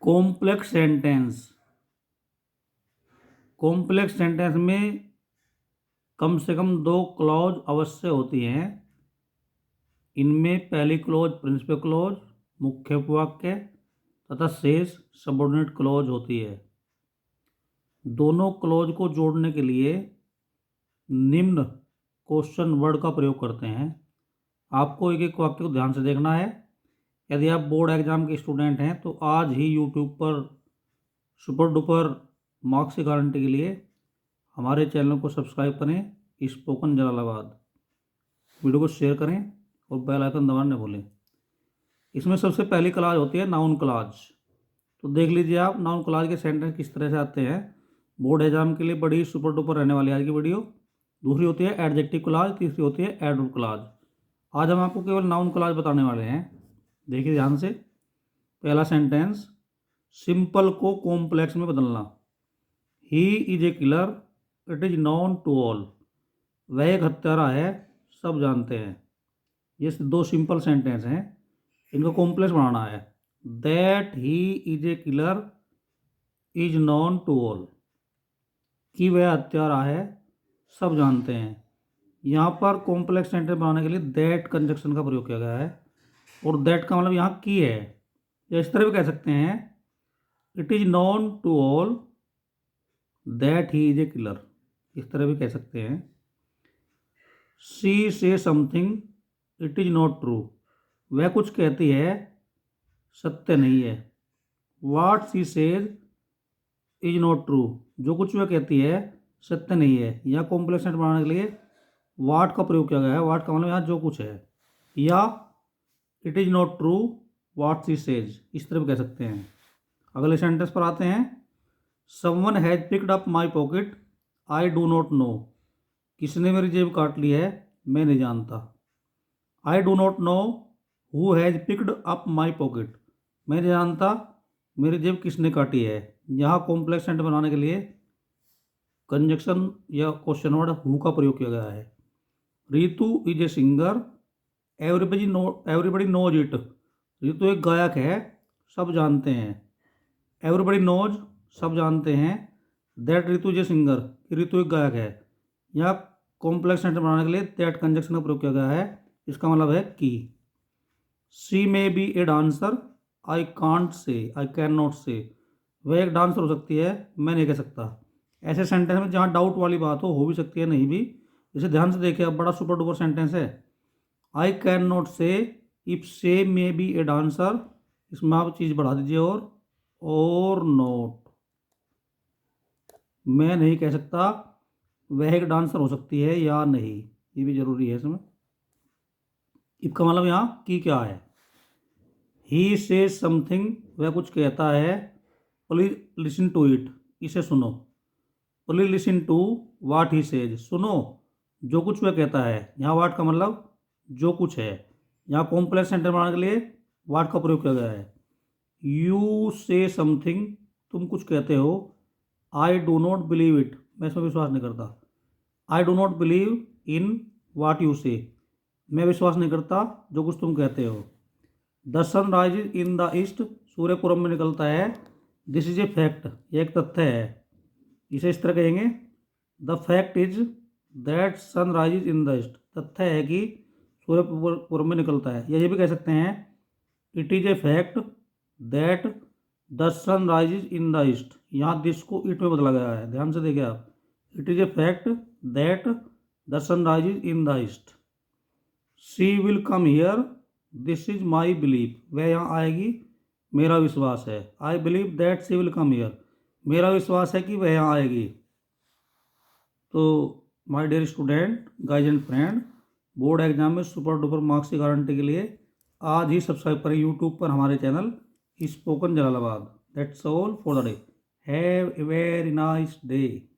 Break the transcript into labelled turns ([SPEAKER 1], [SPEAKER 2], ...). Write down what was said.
[SPEAKER 1] Complex sentence. Complex sentence में कम से कम 2 clause अवश्य होती हैं। इनमें पहली क्लॉज प्रिंसिपल क्लॉज मुख्य उपवाक्य तथा शेष सबऑर्डिनेट क्लॉज होती है। दोनों क्लॉज को जोड़ने के लिए निम्न क्वेश्चन वर्ड का प्रयोग करते हैं। आपको एक एक वाक्य को ध्यान से देखना है। यदि आप बोर्ड एग्जाम के स्टूडेंट हैं तो आज ही यूट्यूब पर सुपर डुपर मार्क्स की गारंटी के लिए हमारे चैनल को सब्सक्राइब करें। स्पोकन जलालाबाद वीडियो को शेयर करें और बेल आइकन दबाना न भूलें। इसमें सबसे पहली क्लास होती है नाउन क्लास। तो देख लीजिए आप नाउन क्लास के सेंटेंस किस तरह से आते हैं। बोर्ड एग्जाम के लिए बड़ी सुपर डुपर रहने वाली आज की वीडियो। दूसरी होती है एडजेक्टिव क्लास, तीसरी होती है एडवर्ब क्लास। आज हम आपको केवल नाउन क्लास बताने वाले हैं। देखिए ध्यान से। पहला सेंटेंस, सिंपल को कॉम्प्लेक्स में बदलना। He is a killer, it is known to all. वह एक हत्यारा है, सब जानते हैं। ये 2 सिंपल सेंटेंस हैं, इनको कॉम्प्लेक्स बनाना है। That he is a killer is known to all, कि वह हत्यारा है सब जानते हैं। यहाँ पर कॉम्प्लेक्स सेंटेंस बनाने के लिए दैट कंजक्शन का प्रयोग किया गया है। और दैट का मतलब यहाँ की है, या इस तरह भी कह सकते हैं it is known to all that he is a killer, इस तरह भी कह सकते हैं। She says something it is not true, वह कुछ कहती है सत्य नहीं है। What she says is not true, जो कुछ वह कहती है सत्य नहीं है। यहाँ कॉम्प्लेक्स सेंटेंस बनाने के लिए वाट का प्रयोग किया गया है। वाट का मतलब यहाँ जो कुछ है, या it is not true what she says, इस तरह भी कह सकते हैं। अगले सेंटेंस पर आते हैं। Someone has picked up my pocket I do not know, किसने मेरी जेब काट ली है मैं नहीं जानता। I do not know who has picked up my pocket, मैं नहीं जानता मेरी जेब किसने काटी है। यहाँ कॉम्प्लेक्स सेंटेंस बनाने के लिए कंजक्शन या क्वेश्चन वर्ड हु का प्रयोग किया गया है। Ritu is a singer, everybody knows it, Ritu एक गायक है सब जानते हैं। एवरीबडी नोज, सब जानते हैं। That Ritu is a singer, Ritu एक गायक है। यहाँ कॉम्प्लेक्स सेंटेंस बनाने के लिए दैट कंजक्शन का प्रयोग किया गया है। इसका मतलब है कि। She may be a dancer, I can't say, I can not से, वह एक डांसर हो सकती है मैं नहीं कह सकता। ऐसे सेंटेंस में जहाँ डाउट वाली बात हो भी सकती है नहीं भी। इसे ध्यान से देखिए, अब बड़ा सुपर डुपर सेंटेंस है। आई कैन नॉट से इफ से मे बी ए डांसर, इसमें आप चीज़ बढ़ा दीजिए और नॉट, मैं नहीं कह सकता वह एक डांसर हो सकती है या नहीं, ये भी जरूरी है इसमें। इसका मतलब यहाँ की क्या है। ही सेज समथिंग, वह कुछ कहता है। प्लीज लिसन टू इट, इसे सुनो। Please listen to what he says, सुनो जो कुछ वह कहता है। यहाँ वाट का मतलब जो कुछ है। यहाँ कॉम्प्लेक्स सेंटेंस बनाने के लिए वाट का प्रयोग किया गया है। यू से समथिंग, तुम कुछ कहते हो। I do not believe it, मैं इसमें विश्वास नहीं करता। I do not believe in what you से, मैं विश्वास नहीं करता जो कुछ तुम कहते हो। The sun rise in the east, सूर्य पूरब में निकलता है। दिस इज ए फैक्ट, यह एक तथ्य है। इसे इस तरह कहेंगे, the fact is that sun rise in the east, तथ्य है कि सूर्य पूरब में निकलता है। या ये भी कह सकते हैं it is a fact that the sun rise in the east, यहाँ दिस को इट में बदला गया है, ध्यान से देखिए आप। It is a fact that the sun rise in the east. She will come here, this is my believe, वह यहाँ आएगी मेरा विश्वास है। I believe that she will come here, मेरा विश्वास है कि वह यहाँ आएगी। तो my dear student, guys and friend, board exam में सुपर डुपर मार्क्स की गारंटी के लिए आज ही सब्सक्राइब करें यूट्यूब पर हमारे channel spoken Jalalabad. That's all for the day. Have a very nice day.